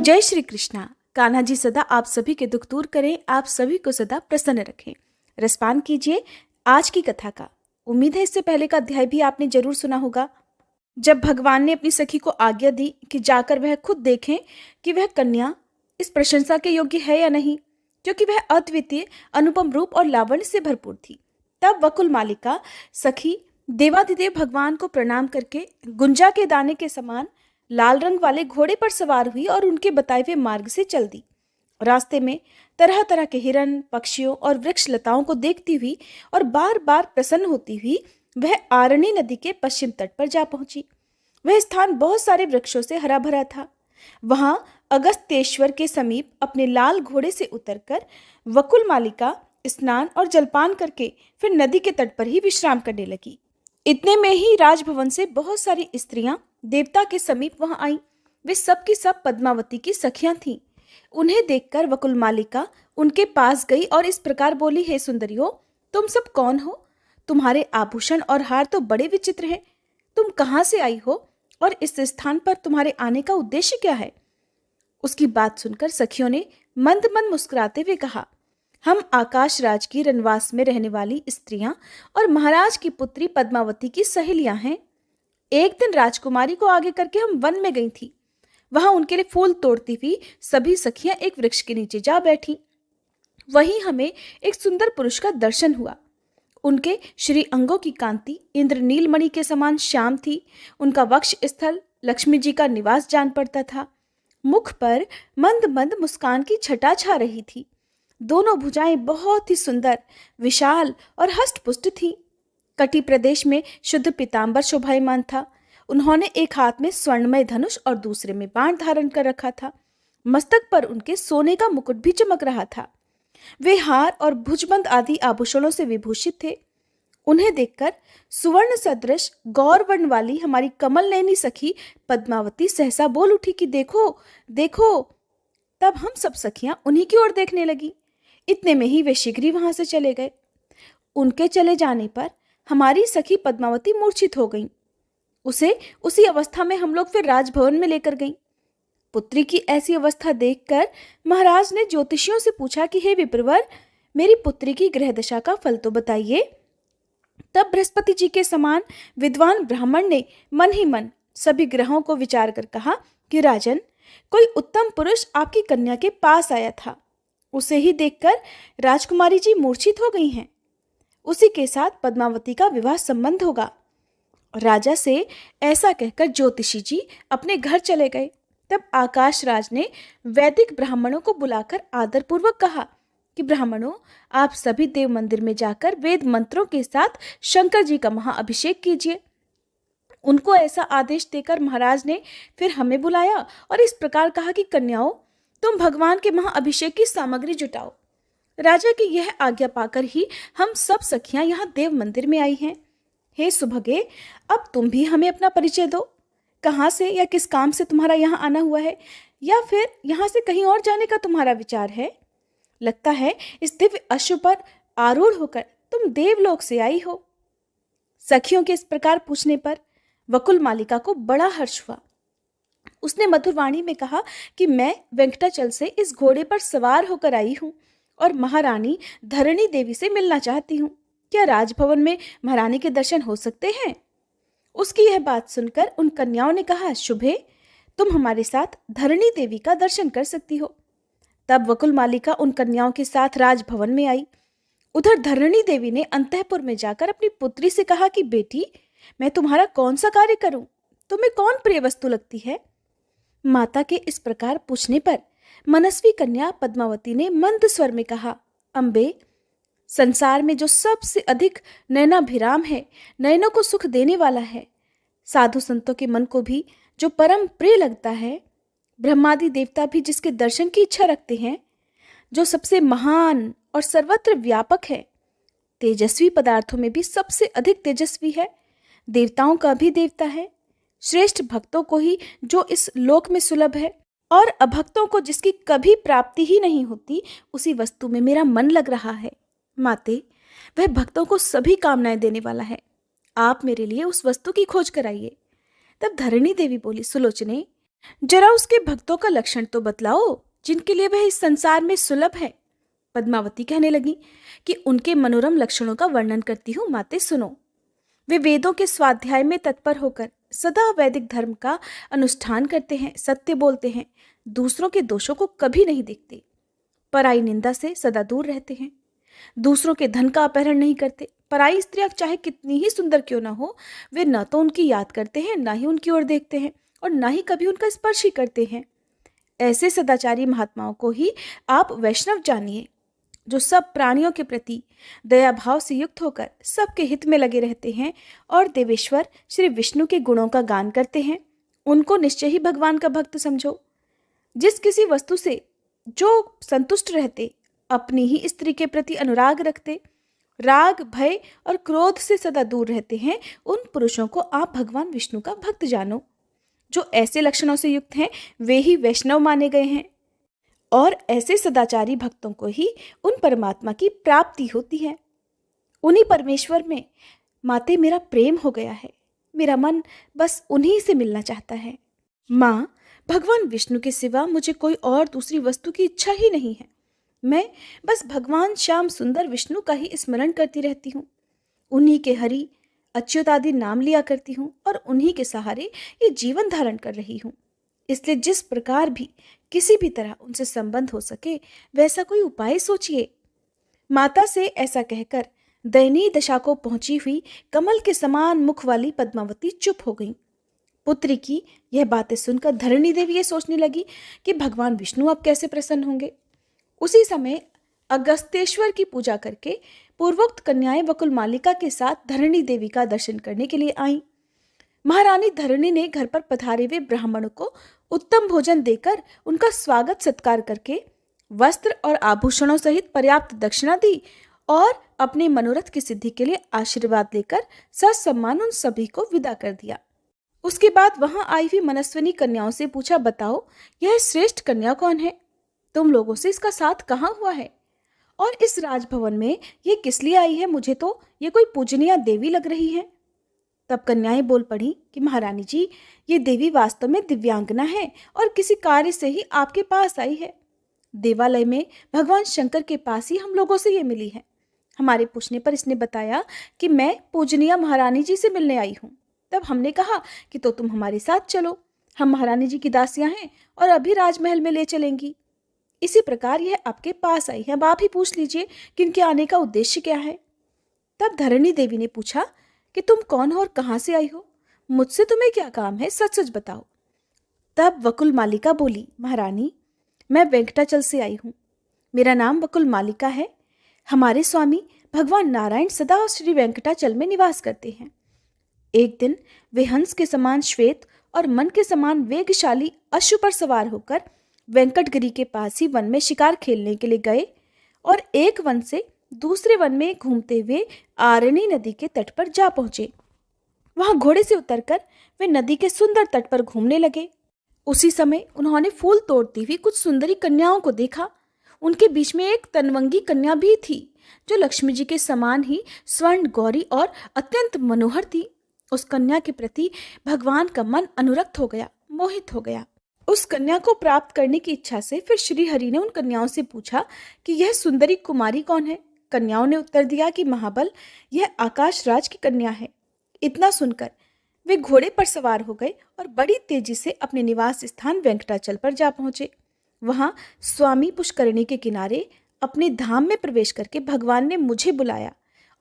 जय श्री कृष्णा। कान्हा जी सदा आप सभी के दुख दूर करें, आप सभी को सदा प्रसन्न रखें। रसपान कीजिए आज की कथा का। उम्मीद है इससे पहले का अध्याय भी आपने जरूर सुना होगा, जब भगवान ने अपनी सखी को आज्ञा दी कि जाकर वह खुद देखें कि वह कन्या इस प्रशंसा के योग्य है या नहीं, क्योंकि वह अद्वितीय अनुपम रूप और लावण्य से भरपूर थी। तब वकुल मालिका सखी देवाधिदेव भगवान को प्रणाम करके गुंजा के दाने के समान लाल रंग वाले घोड़े पर सवार हुई और उनके बताए हुए मार्ग से चल दी। रास्ते में तरह तरह के हिरन, पक्षियों और वृक्ष लताओं को देखती हुई और बार बार प्रसन्न होती हुई वह आरणी नदी के पश्चिम तट पर जा पहुंची। वह स्थान बहुत सारे वृक्षों से हरा भरा था। वहां अगस्त्येश्वर के समीप अपने लाल घोड़े से उतरकर वकुल मालिका स्नान और जलपान करके फिर नदी के तट पर ही विश्राम करने लगी। इतने में ही राजभवन से बहुत सारी स्त्रियां देवता के समीप वहां आईं। वे सब की सब पद्मावती की सखियां थीं। उन्हें देखकर वकुल मालिका उनके पास गई और इस प्रकार बोली, हे सुंदरियों, तुम सब कौन हो? तुम्हारे आभूषण और हार तो बड़े विचित्र हैं। तुम कहाँ से आई हो और इस स्थान पर तुम्हारे आने का उद्देश्य क्या है? उसकी बात सुनकर सखियों ने मंद मंद मुस्कुराते हुए कहा, हम आकाश राज की रनवास में रहने वाली स्त्रियां और महाराज की पुत्री पद्मावती की सहेलियां हैं। एक दिन राजकुमारी को आगे करके हम वन में गई थी। वहां उनके लिए फूल तोड़ती हुई सभी सखियां एक वृक्ष के नीचे जा बैठी। वहीं हमें एक सुंदर पुरुष का दर्शन हुआ। उनके श्री अंगों की कांति इंद्र नीलमणि के समान श्याम थी। उनका वक्ष स्थल लक्ष्मी जी का निवास जान पड़ता था। मुख पर मंद मंद मुस्कान की छटा छा रही थी। दोनों भुजाएं बहुत ही सुंदर, विशाल और हष्टपुष्ट थीं। कटी प्रदेश में शुद्ध पीतांबर शोभायमान था। उन्होंने एक हाथ में स्वर्णमय धनुष और दूसरे में बाण धारण कर रखा था। मस्तक पर उनके सोने का मुकुट भी चमक रहा था। वे हार और भुजबंद आदि आभूषणों से विभूषित थे। उन्हें देखकर सुवर्ण सदृश गौर वर्ण वाली हमारी कमल नयनी सखी पद्मावती सहसा बोल उठी कि देखो देखो। तब हम सब सखियां उन्हीं की ओर देखने लगी। इतने में ही वे शीघ्र ही वहां से चले गए। उनके चले जाने पर हमारी सखी पद्मावती मूर्छित हो गई। उसे उसी अवस्था में हम लोग फिर राजभवन में लेकर गईं। पुत्री की ऐसी अवस्था देखकर महाराज ने ज्योतिषियों से पूछा कि हे विप्रवर, मेरी पुत्री की ग्रह दशा का फल तो बताइए। तब बृहस्पति जी के समान विद्वान ब्राह्मण ने मन ही मन सभी ग्रहों को विचार कर कहा कि राजन, कोई उत्तम पुरुष आपकी कन्या के पास आया था। उसे ही देखकर राजकुमारी जी मूर्छित हो गई हैं। उसी के साथ पद्मावती का विवाह संबंध होगा। राजा से ऐसा कहकर ज्योतिषी जी अपने घर चले गए। तब आकाश राज ने वैदिक ब्राह्मणों को बुलाकर आदरपूर्वक कहा कि ब्राह्मणों, आप सभी देव मंदिर में जाकर वेद मंत्रों के साथ शंकर जी का महाअभिषेक कीजिए। उनको ऐसा आदेश देकर महाराज ने फिर हमें बुलाया और इस प्रकार कहा कि कन्याओं, तुम भगवान के महाअभिषेक की सामग्री जुटाओ। राजा की यह आज्ञा पाकर ही हम सब सखियां यहाँ देव मंदिर में आई हैं। हे सुभगे, अब तुम भी हमें अपना परिचय दो। कहाँ से या किस काम से तुम्हारा यहाँ आना हुआ है, या फिर यहाँ से कहीं और जाने का तुम्हारा विचार है? लगता है इस दिव्य अश्व पर आरूढ़ होकर तुम देवलोक से आई हो। सखियों के इस प्रकार पूछने पर वकुल मालिका को बड़ा हर्ष हुआ। उसने मधुर वाणी में कहा कि मैं वेंकटाचल से इस घोड़े पर सवार होकर आई हूँ और महारानी धरणी देवी से मिलना चाहती हूँ। क्या राजभवन में महारानी के दर्शन हो सकते हैं? उसकी यह बात सुनकर उन कन्याओं ने कहा, शुभे, तुम हमारे साथ धरणी देवी का दर्शन कर सकती हो। तब वकुल मालिका उन कन्याओं के साथ राजभवन में आई। उधर धरणी देवी ने अंतःपुर में जाकर अपनी पुत्री से कहा कि बेटी, मैं तुम्हारा कौन सा कार्य करूं? तुम्हें कौन प्रिय वस्तु लगती है? माता के इस प्रकार पूछने पर मनस्वी कन्या पद्मावती ने मंद स्वर में कहा, अम्बे, संसार में जो सबसे अधिक नयनाभिराम है, नयनों को सुख देने वाला है, साधु संतों के मन को भी जो परम प्रिय लगता है, ब्रह्मादि देवता भी जिसके दर्शन की इच्छा रखते हैं, जो सबसे महान और सर्वत्र व्यापक है, तेजस्वी पदार्थों में भी सबसे अधिक तेजस्वी है, देवताओं का भी देवता है, श्रेष्ठ भक्तों को ही जो इस लोक में सुलभ है और अभक्तों को जिसकी कभी प्राप्ति ही नहीं होती, उसी वस्तु में मेरा मन लग रहा है। माते, वह भक्तों को सभी कामनाएं देने वाला है। आप मेरे लिए उस वस्तु की खोज कराइए। तब धरणी देवी बोली, सुलोचने, जरा उसके भक्तों का लक्षण तो बतलाओ जिनके लिए वह इस संसार में सुलभ है। पद्मावती कहने लगी कि उनके मनोरम लक्षणों का वर्णन करती हूँ, माते सुनो। वे वेदों के स्वाध्याय में तत्पर होकर सदा वैदिक धर्म का अनुष्ठान करते हैं, सत्य बोलते हैं, दूसरों के दोषों को कभी नहीं देखते, पराई निंदा से सदा दूर रहते हैं, दूसरों के धन का अपहरण नहीं करते। पराई स्त्री चाहे कितनी ही सुंदर क्यों ना हो, वे न तो उनकी याद करते हैं, ना ही उनकी ओर देखते हैं, और ना ही कभी उनका स्पर्श ही करते हैं। ऐसे सदाचारी महात्माओं को ही आप वैष्णव जानिए, जो सब प्राणियों के प्रति दया भाव से युक्त होकर सबके हित में लगे रहते हैं और देवेश्वर श्री विष्णु के गुणों का गान करते हैं। उनको निश्चय ही भगवान का भक्त समझो। जिस किसी वस्तु से जो संतुष्ट रहते, अपनी ही स्त्री के प्रति अनुराग रखते, राग भय और क्रोध से सदा दूर रहते हैं, उन पुरुषों को आप भगवान विष्णु का भक्त जानो। जो ऐसे लक्षणों से युक्त हैं, वे ही वैष्णव माने गए हैं, और ऐसे सदाचारी भक्तों को ही उन परमात्मा की प्राप्ति होती है। उन्हीं परमेश्वर में माते मेरा प्रेम हो गया है। मेरा मन बस उन्हीं से मिलना चाहता है। माँ, भगवान विष्णु के सिवा मुझे कोई और दूसरी वस्तु की इच्छा ही नहीं है। मैं बस भगवान श्याम सुंदर विष्णु का ही स्मरण करती रहती हूँ। उन्हीं के हरि अच्युत आदि नाम लिया करती हूँ और उन्हीं के सहारे ये जीवन धारण कर रही हूँ। इसलिए जिस प्रकार भी किसी भी तरह उनसे संबंध हो सके, वैसा कोई उपाय सोचिए। माता से ऐसा कहकर दयनीय दशा को पहुंची हुई कमल के समान मुख वाली पद्मावती चुप हो गई। पुत्री की यह बातें सुनकर धरणी देवी ये सोचने लगी कि भगवान विष्णु अब कैसे प्रसन्न होंगे। उसी समय अगस्तेश्वर की पूजा करके पूर्वोक्त कन्याएं वकुल मालिका के साथ धरणी देवी का दर्शन करने के लिए आईं। महारानी धरणी ने घर पर पधारे हुए ब्राह्मणों को उत्तम भोजन देकर उनका स्वागत सत्कार करके वस्त्र और आभूषणों सहित पर्याप्त दक्षिणा दी और अपने मनोरथ की सिद्धि के लिए आशीर्वाद लेकर ससम्मान उन सभी को विदा कर दिया। उसके बाद वहां आई हुई मनस्विनी कन्याओं से पूछा, बताओ यह श्रेष्ठ कन्या कौन है? तुम लोगों से इसका साथ कहाँ हुआ है? और इस राजभवन में ये किस लिए आई है? मुझे तो ये कोई पूजनीय देवी लग रही है। तब कन्याएं बोल पड़ी कि महारानी जी, ये देवी वास्तव में दिव्यांगना है और किसी कार्य से ही आपके पास आई है। देवालय में भगवान शंकर के पास ही हम लोगों से ये मिली है। हमारे पूछने पर इसने बताया कि मैं पूजनीय महारानी जी से मिलने आई हूँ। तब हमने कहा कि तो तुम हमारे साथ चलो, हम महारानी जी की दासियां हैं और अभी राजमहल में ले चलेंगी। इसी प्रकार यह आपके पास आई है। अब आप ही पूछ लीजिए कि इनके आने का उद्देश्य क्या है। तब धरणी देवी ने पूछा कि तुम कौन हो और कहाँ से आई हो? मुझसे तुम्हें क्या काम है? सच सच बताओ। तब वकुल मालिका बोली, महारानी, मैं वेंकटाचल से आई हूँ। मेरा नाम वकुल मालिका है। हमारे स्वामी भगवान नारायण सदा श्री वेंकटाचल में निवास करते हैं। एक दिन वे हंस के समान श्वेत और मन के समान वेगशाली अश्व पर सवार होकर वेंकटगिरी के पास ही वन में शिकार खेलने के लिए गए और एक वन से दूसरे वन में घूमते हुए आरणी नदी के तट पर जा पहुंचे। वहां घोड़े से उतरकर वे नदी के सुंदर तट पर घूमने लगे। उसी समय उन्होंने फूल तोड़ती हुई कुछ सुंदरी कन्याओं को देखा। उनके बीच में एक तनवंगी कन्या भी थी, जो लक्ष्मी जी के समान ही स्वर्ण गौरी और अत्यंत मनोहर थी। उस कन्या के प्रति भगवान का मन अनुरक्त हो गया, मोहित हो गया। उस कन्या को प्राप्त करने की इच्छा से फिर श्री हरि ने उन कन्याओं से पूछा कि यह सुंदरी कुमारी कौन है? कन्याओं ने उत्तर दिया कि महाबल, यह आकाश राज की कन्या है। इतना सुनकर वे घोड़े पर सवार हो गए और बड़ी तेजी से अपने निवास स्थान वेंकटाचल पर जा पहुंचे। वहां स्वामी पुष्करणी के किनारे अपने धाम में प्रवेश करके भगवान ने मुझे बुलाया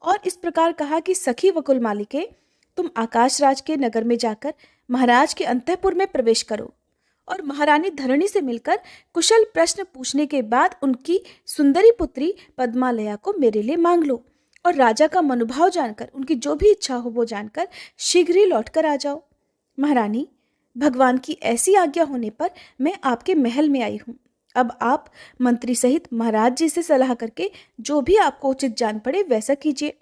और इस प्रकार कहा कि सखी वकुल मालिके, तुम आकाश राज के नगर में जाकर महाराज के अंतःपुर में प्रवेश करो और महारानी धरणी से मिलकर कुशल प्रश्न पूछने के बाद उनकी सुंदरी पुत्री पद्मालया को मेरे लिए मांग लो और राजा का मनोभाव जानकर, उनकी जो भी इच्छा हो वो जानकर शीघ्र ही लौटकर आ जाओ। महारानी, भगवान की ऐसी आज्ञा होने पर मैं आपके महल में आई हूँ। अब आप मंत्री सहित महाराज जी से सलाह करके जो भी आपको उचित जान पड़े वैसा कीजिए।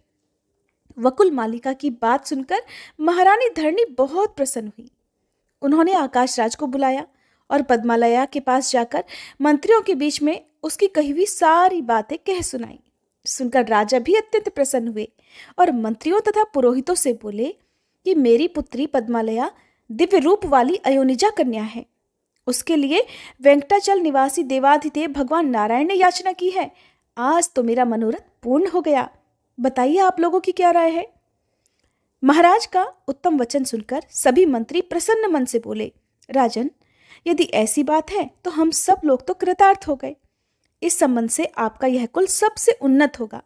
वकुल मालिका की बात सुनकर महारानी धरणी बहुत प्रसन्न हुई। उन्होंने आकाश राज को बुलाया और पद्मालया के पास जाकर मंत्रियों के बीच में उसकी कही हुई सारी बातें कह सुनाई। सुनकर राजा भी अत्यंत प्रसन्न हुए और मंत्रियों तथा पुरोहितों से बोले कि मेरी पुत्री पद्मालया दिव्य रूप वाली अयोनिजा कन्या है। उसके लिए वेंकटाचल निवासी देवाधिदेव भगवान नारायण ने याचना की है। आज तो मेरा मनोरथ पूर्ण हो गया। बताइए आप लोगों की क्या राय है। महाराज का उत्तम वचन सुनकर सभी मंत्री प्रसन्न मन से बोले, राजन, यदि ऐसी बात है तो हम सब लोग तो कृतार्थ हो गए। इस संबंध से आपका यह कुल सबसे उन्नत होगा।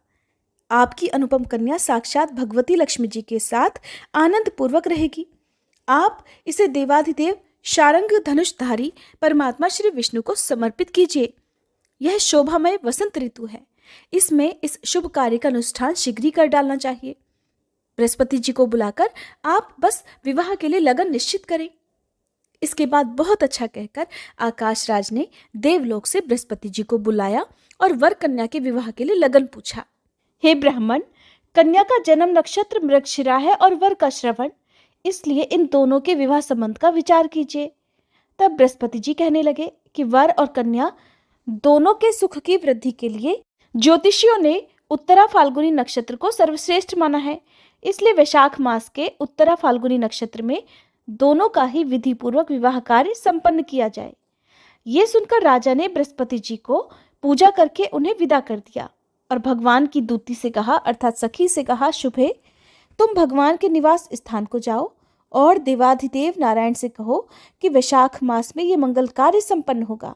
आपकी अनुपम कन्या साक्षात भगवती लक्ष्मी जी के साथ आनंद पूर्वक रहेगी। आप इसे देवाधिदेव शारंग धनुषधारी परमात्मा श्री विष्णु को समर्पित कीजिए। यह शोभामय वसंत ऋतु है। इसमें इस शुभ कार्य का अनुष्ठान शीघ्र ही कर डालना चाहिए। बृहस्पति जी को बुलाकर आप बस विवाह के लिए लगन निश्चित करें। इसके बाद बहुत अच्छा कहकर आकाश राज ने देवलोक से बृहस्पति जी को बुलाया और वर कन्या के विवाह के लिए लगन पूछा। हे ब्राह्मण, कन्या का जन्म नक्षत्र मृगशिरा है और वर का श्रवण, इसलिए इन दोनों के विवाह संबंध का विचार कीजिए। तब बृहस्पति जी कहने लगे कि वर और कन्या दोनों के सुख की वृद्धि के लिए ज्योतिषियों ने उत्तरा फाल्गुनी नक्षत्र को सर्वश्रेष्ठ माना है। इसलिए वैशाख मास के उत्तरा फाल्गुनी नक्षत्र में दोनों का ही विधि पूर्वक विवाह कार्य संपन्न किया जाए। ये सुनकर राजा ने बृहस्पति जी को पूजा करके उन्हें विदा कर दिया और भगवान की दूती से कहा, अर्थात सखी से कहा, शुभे, तुम भगवान के निवास स्थान को जाओ और देवाधिदेव नारायण से कहो कि वैशाख मास में ये मंगल कार्य संपन्न होगा।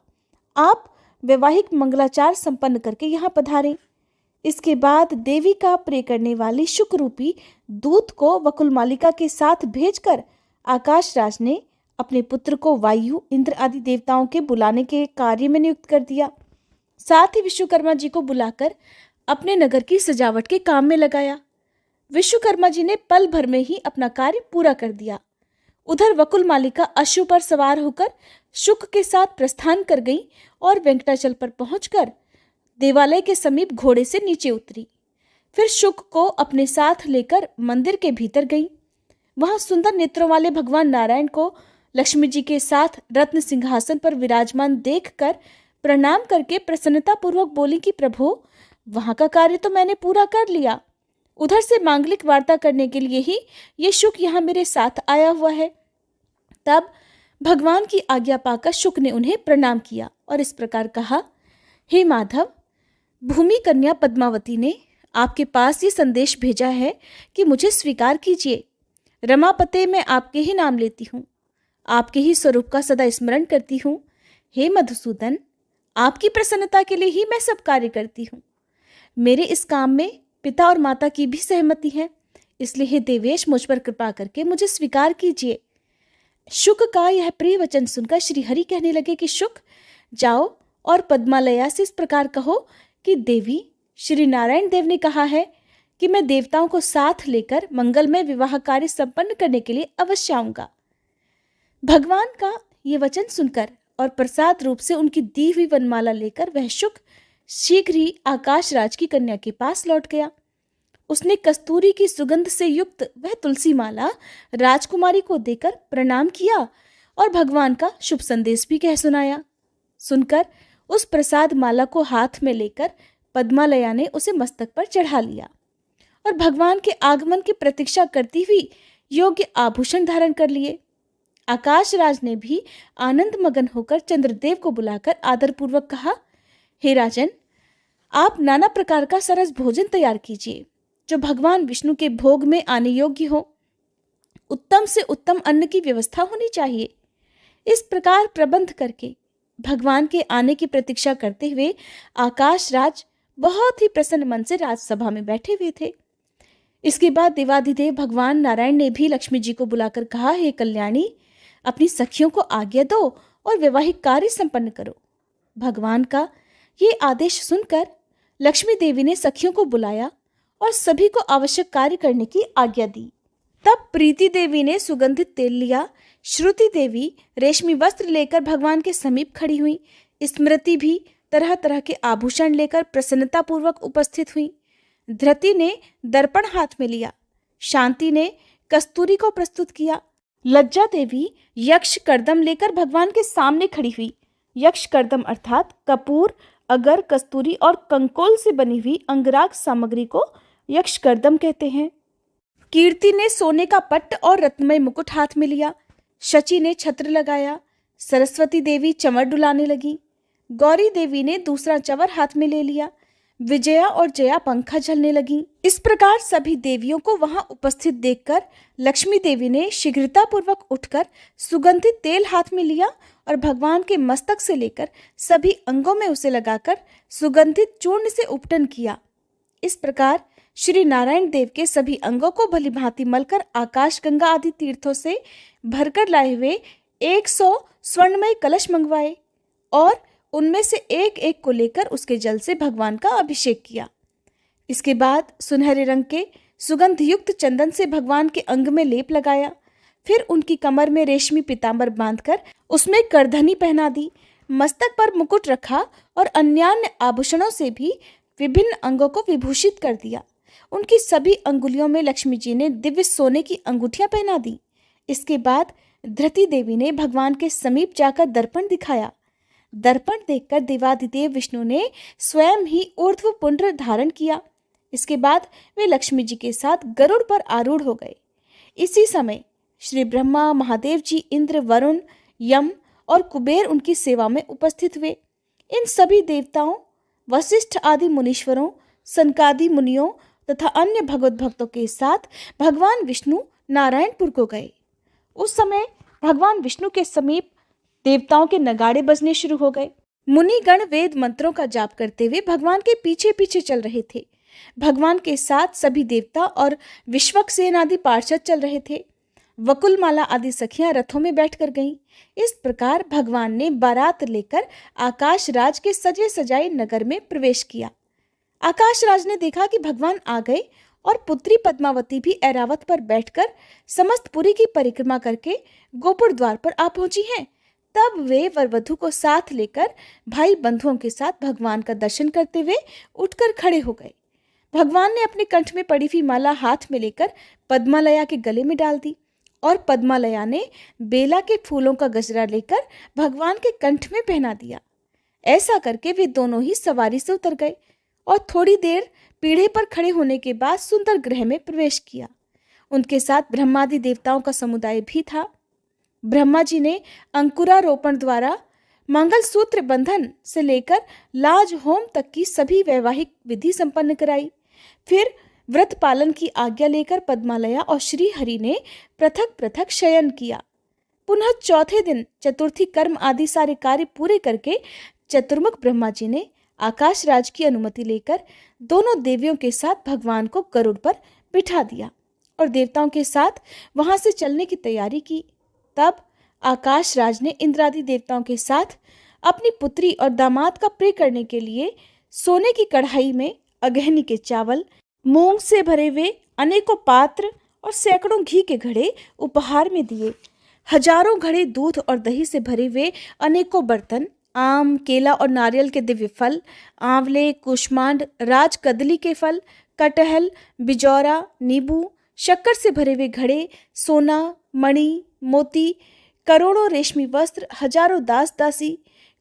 आप वैवाहिक मंगलाचार संपन्न करके यहाँ पधारें। इसके बाद देवी का प्रिय करने वाली शुक रूपी दूत को वकुल मालिका के साथ भेजकर आकाश राज ने अपने पुत्र को वायु, इंद्र आदि देवताओं के बुलाने के कार्य में नियुक्त कर दिया। साथ ही विश्वकर्मा जी को बुलाकर अपने नगर की सजावट के काम में लगाया। विश्वकर्मा जी ने पल भर में ही अपना कार्य पूरा कर दिया। उधर वकुल मालिका अश्व पर सवार होकर शुक के साथ प्रस्थान कर गई और वेंकटाचल पर पहुंचकर देवालय के समीप घोड़े से नीचे उतरी। फिर शुक को अपने साथ लेकर मंदिर के भीतर गई। वहां सुंदर नेत्रों वाले भगवान नारायण को लक्ष्मी जी के साथ रत्न सिंहासन पर विराजमान देखकर प्रणाम करके प्रसन्नता पूर्वक बोली कि प्रभु, वहां का कार्य तो मैंने पूरा कर लिया। उधर से मांगलिक वार्ता करने के लिए ही ये शुक यहाँ मेरे साथ आया हुआ है। तब भगवान की आज्ञा पाकर शुक ने उन्हें प्रणाम किया और इस प्रकार कहा, हे माधव, भूमि कन्या पद्मावती ने आपके पास ये संदेश भेजा है कि मुझे स्वीकार कीजिए। रमापते मैं आपके ही नाम लेती हूँ, आपके ही स्वरूप का सदा स्मरण करती हूँ। हे मधुसूदन, आपकी प्रसन्नता के लिए ही मैं सब कार्य करती हूँ। मेरे इस काम में पिता और माता की भी सहमति है, इसलिए हे देवेश, मुझ पर कृपा करके मुझे स्वीकार कीजिए। शुक का यह प्रिय वचन सुनकर श्री हरि कहने लगे कि शुक, जाओ और पद्मालया से इस प्रकार कहो कि देवी, श्री नारायण देव ने कहा है कि मैं देवताओं को साथ लेकर मंगलमय विवाह कार्य संपन्न करने के लिए अवश्य आऊंगा। भगवान का ये वचन सुनकर और प्रसाद रूप से उनकी दी हुई वनमाला लेकर वह शुक शीघ्र ही आकाश राज की कन्या के पास लौट गया। उसने कस्तूरी की सुगंध से युक्त वह तुलसी माला राजकुमारी को देकर प्रणाम किया और भगवान का शुभ संदेश भी कह सुनाया। सुनकर उस प्रसाद माला को हाथ में लेकर पद्मालया ने उसे मस्तक पर चढ़ा लिया और भगवान के आगमन की प्रतीक्षा करती हुई योग्य आभूषण धारण कर लिए। आकाश राज ने भी आनंद मगन होकर चंद्रदेव को बुलाकर आदरपूर्वक कहा, हे राजन, आप नाना प्रकार का सरस भोजन तैयार कीजिए जो भगवान विष्णु के भोग में आने योग्य हो। उत्तम से उत्तम अन्न की व्यवस्था होनी चाहिए। इस प्रकार प्रबंध करके भगवान के आने की प्रतीक्षा करते हुए आकाश राज बहुत ही प्रसन्न मन से राजसभा में बैठे हुए थे। इसके बाद देवाधिदेव भगवान नारायण ने भी लक्ष्मी जी को बुलाकर कहा, हे कल्याणी, अपनी सखियों को आज्ञा दो और वैवाहिक कार्य संपन्न करो। भगवान का ये आदेश सुनकर लक्ष्मी देवी ने सखियों को बुलाया और सभी को आवश्यक कार्य करने की आज्ञा दी। तब प्रीति देवी ने सुगंधित तेल लिया, श्रुति देवी रेशमी वस्त्र लेकर भगवान के समीप खड़ी हुई, स्मृति भी तरह तरह के आभूषण लेकर प्रसन्नता पूर्वक उपस्थित हुई। धृति ने दर्पण हाथ में लिया, शांति ने कस्तूरी को प्रस्तुत किया, लज्जा देवी यक्ष कर्दम लेकर भगवान के सामने खड़ी हुई। यक्ष कर्दम अर्थात कपूर, अगर, कस्तूरी और कंकोल से बनी हुई अंगराग सामग्री को यक्षकर्दम कहते हैं। कीर्ति ने सोने का पट्ट और रत्नमय मुकुट हाथ में लिया। शची ने छत्र लगाया। सरस्वती देवी चंवर डुलाने लगी। गौरी देवी ने दूसरा चंवर हाथ में ले लिया। विजया और जया पंखा झलने लगी। इस प्रकार सभी देवियों को वहां उपस्थित देखकर लक्ष्मी देवी ने शीघ्रतापूर्वक उठकर सुगंधित तेल हाथ में लिया और भगवान के मस्तक से लेकर सभी अंगों में उसे लगाकर सुगंधित चूर्ण से उपटन किया। इस प्रकार श्री नारायण देव के सभी अंगों को भली भांति मलकर आकाश गंगा आदि तीर्थों से भरकर लाए हुए 100 स्वर्णमय कलश मंगवाए और उनमें से एक एक को लेकर उसके जल से भगवान का अभिषेक किया। इसके बाद सुनहरे रंग के सुगंध युक्त चंदन से भगवान के अंग में लेप लगाया। फिर उनकी कमर में रेशमी पीतांबर बांधकर उसमें करधनी पहना दी। मस्तक पर मुकुट रखा और अन्यान्य आभूषणों से भी विभिन्न अंगों को विभूषित कर दिया। उनकी सभी अंगुलियों में लक्ष्मी जी ने दिव्य सोने की अंगूठियां पहना दी। इसके बाद धृति देवी ने भगवान के समीप जाकर दर्पण दिखाया। दर्पण देखकर देवादिदेव विष्णु ने स्वयं ही ऊर्ध्व पुंड्र धारण किया। इसके बाद वे लक्ष्मी जी के साथ गरुड़ पर आरूढ़ हो गए। इसी समय श्री ब्रह्मा, महादेव जी, इंद्र, वरुण, यम और कुबेर उनकी सेवा में उपस्थित हुए। इन सभी देवताओं, वशिष्ठ आदि मुनीश्वरों, सनकादि मुनियों तथा अन्य भगवत भक्तों के साथ भगवान विष्णु नारायणपुर को गए। उस समय भगवान विष्णु के समीप देवताओं के नगाड़े बजने शुरू हो गए। मुनिगण वेद मंत्रों का जाप करते हुए भगवान के पीछे पीछे चल रहे थे। भगवान के साथ सभी देवता और विश्वक्सेन आदि पार्षद चल रहे थे। वकुलमाला आदि सखियां रथों में बैठकर गईं। इस प्रकार भगवान ने बारात लेकर आकाश राज के सजे सजाए नगर में प्रवेश किया। आकाश राज ने देखा कि भगवान आ गए और पुत्री पद्मावती भी ऐरावत पर बैठकर समस्त पुरी की परिक्रमा करके गोपुर द्वार पर आ पहुंची हैं। तब वे वरवधु को साथ लेकर भाई बंधुओं के साथ भगवान का दर्शन करते हुए उठकर खड़े हो गए। भगवान ने अपने कंठ में पड़ी हुई माला हाथ में लेकर पद्मालया के गले में डाल दी और पद्मालया ने बेला के फूलों का गजरा लेकर भगवान के कंठ में पहना दिया। ऐसा करके वे दोनों ही सवारी से उतर गए और थोड़ी देर पीढ़े पर खड़े होने के बाद सुंदर गृह में प्रवेश किया। उनके साथ ब्रह्मादि देवताओं का समुदाय भी था। ब्रह्मा जी ने अंकुरारोपण द्वारा मंगल सूत्र बंधन से लेकर लाज होम तक की सभी वैवाहिक विधि संपन्न कराई। फिर व्रत पालन की आज्ञा लेकर पद्मालया और श्री हरि ने पृथक पृथक शयन किया। पुनः चौथे दिन चतुर्थी कर्म आदि सारे कार्य पूरे करके चतुर्मुख ब्रह्मा जी ने आकाश राज की अनुमति लेकर दोनों देवियों के साथ भगवान को गरुड़ पर बिठा दिया और देवताओं के साथ वहां से चलने की तैयारी की। तब आकाश राज ने इंद्रादि देवताओं के साथ अपनी पुत्री और दामाद का प्रिय करने के लिए सोने की कढ़ाई में अगहनी के चावल, मूंग से भरे हुए अनेकों पात्र और सैकड़ों घी के घड़े उपहार में दिए। हजारों घड़े दूध और दही से भरे हुए अनेकों बर्तन, आम, केला और नारियल के दिव्य फल, आंवले, कुष्मांड, राज कदली के फल, कटहल, बिजौरा, नींबू, शक्कर से भरे हुए घड़े, सोना, मणि, मोती, करोड़ों रेशमी वस्त्र, हजारों दास दासी,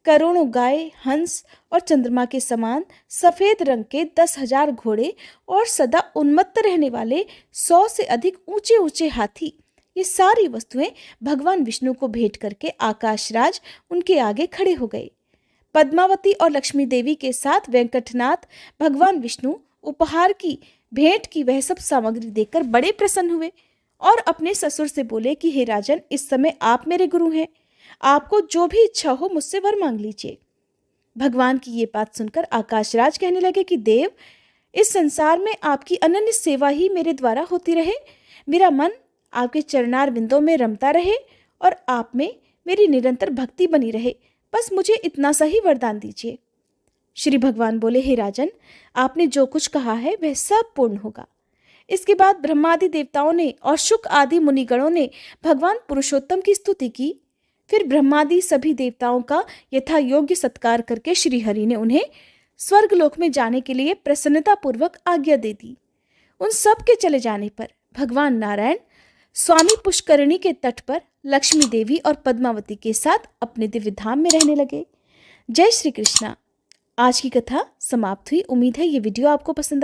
करोड़ों गाय, हंस और चंद्रमा के समान सफेद रंग के 10,000 घोड़े और सदा उन्मत्त रहने वाले 100 से अधिक ऊंचे ऊंचे हाथी, ये सारी वस्तुएं भगवान विष्णु को भेंट करके आकाशराज उनके आगे खड़े हो गए। पद्मावती और लक्ष्मी देवी के साथ वेंकटनाथ भगवान विष्णु उपहार की भेंट की वह सब सामग्री देखकर बड़े प्रसन्न हुए और अपने ससुर से बोले कि हे राजन, इस समय आप मेरे गुरु हैं, आपको जो भी इच्छा हो मुझसे वर मांग लीजिए। भगवान की ये बात सुनकर आकाशराज कहने लगे कि देव, इस संसार में आपकी अनन्य सेवा ही मेरे द्वारा होती रहे, मेरा मन आपके चरणार बिंदों में रमता रहे और आप में मेरी निरंतर भक्ति बनी रहे, बस मुझे इतना सा ही वरदान दीजिए। श्री भगवान बोले, हे राजन, आपने जो कुछ कहा है वह सब पूर्ण होगा। इसके बाद ब्रह्मादि देवताओं ने और शुक आदि मुनिगणों ने भगवान पुरुषोत्तम की स्तुति की। फिर ब्रह्मादि सभी देवताओं का यथा योग्य सत्कार करके श्री हरि ने उन्हें स्वर्गलोक में जाने के लिए प्रसन्नतापूर्वक आज्ञा दे दी। उन सब के चले जाने पर भगवान नारायण स्वामी पुष्करिणी के तट पर लक्ष्मी देवी और पद्मावती के साथ अपने दिव्य धाम में रहने लगे। जय श्री कृष्णा। आज की कथा समाप्त हुई। उम्मीद है ये वीडियो आपको पसंद